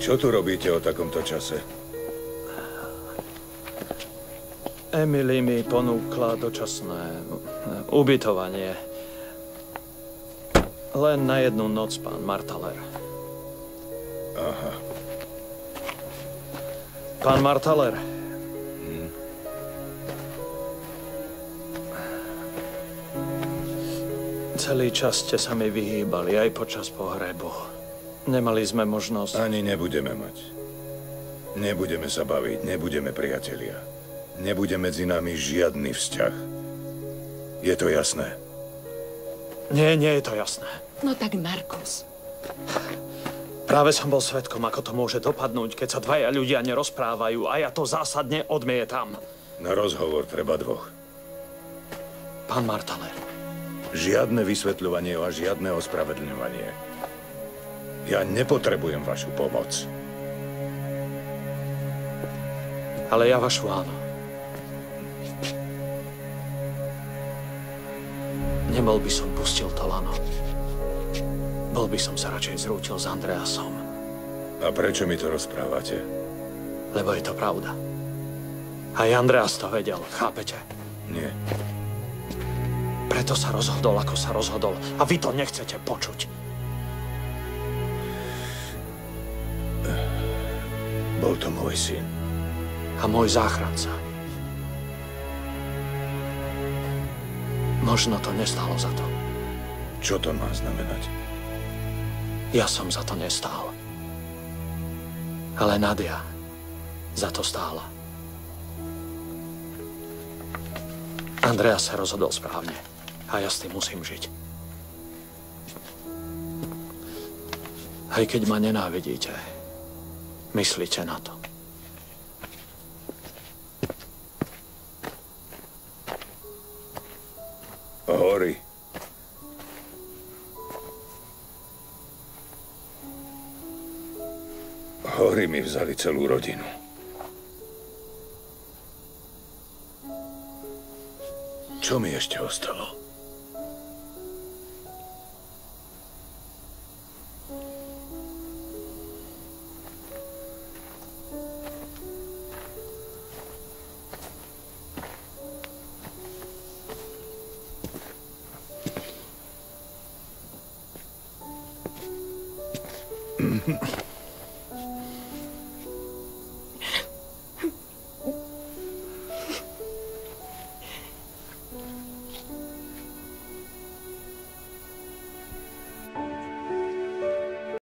Čo tu robíte o takomto čase? Emily mi ponúkla dočasné ubytovanie. Len na jednu noc, pán Martaler. Aha. Pán Martaler. Celý čas ste sa mi vyhýbali, aj počas pohrebu. Nemali sme možnosť... Ani nebudeme mať. Nebudeme sa baviť, nebudeme priatelia. Nebude medzi nami žiadny vzťah. Je to jasné? Nie, nie je to jasné. No tak, Markus. Práve som bol svedkom, ako to môže dopadnúť, keď sa dvaja ľudia nerozprávajú a ja to zásadne odmietam. Na rozhovor treba dvoch. Pán Martaler. Žiadne vysvetľovanie a žiadne ospravedlňovanie. Ja nepotrebujem vašu pomoc. Ale ja vašu áno. Nebol by som pustil to lano. Bol by som sa radšej zrútil s Andreasom. A prečo mi to rozprávate? Lebo je to pravda. Aj Andreas to vedel, chápete? Nie. Preto sa rozhodol, ako sa rozhodol. A vy to nechcete počuť. Bol to môj syn. A môj záchranca. Možno to nestalo za to. Čo to má znamenať? Ja som za to nestál. Ale Nadia za to stála. Andreas sa rozhodol správne. A ja s tým musím žiť. Aj keď ma nenávidíte, myslíte na to. Hory. Hory mi vzali celú rodinu. Čo mi ešte ostalo?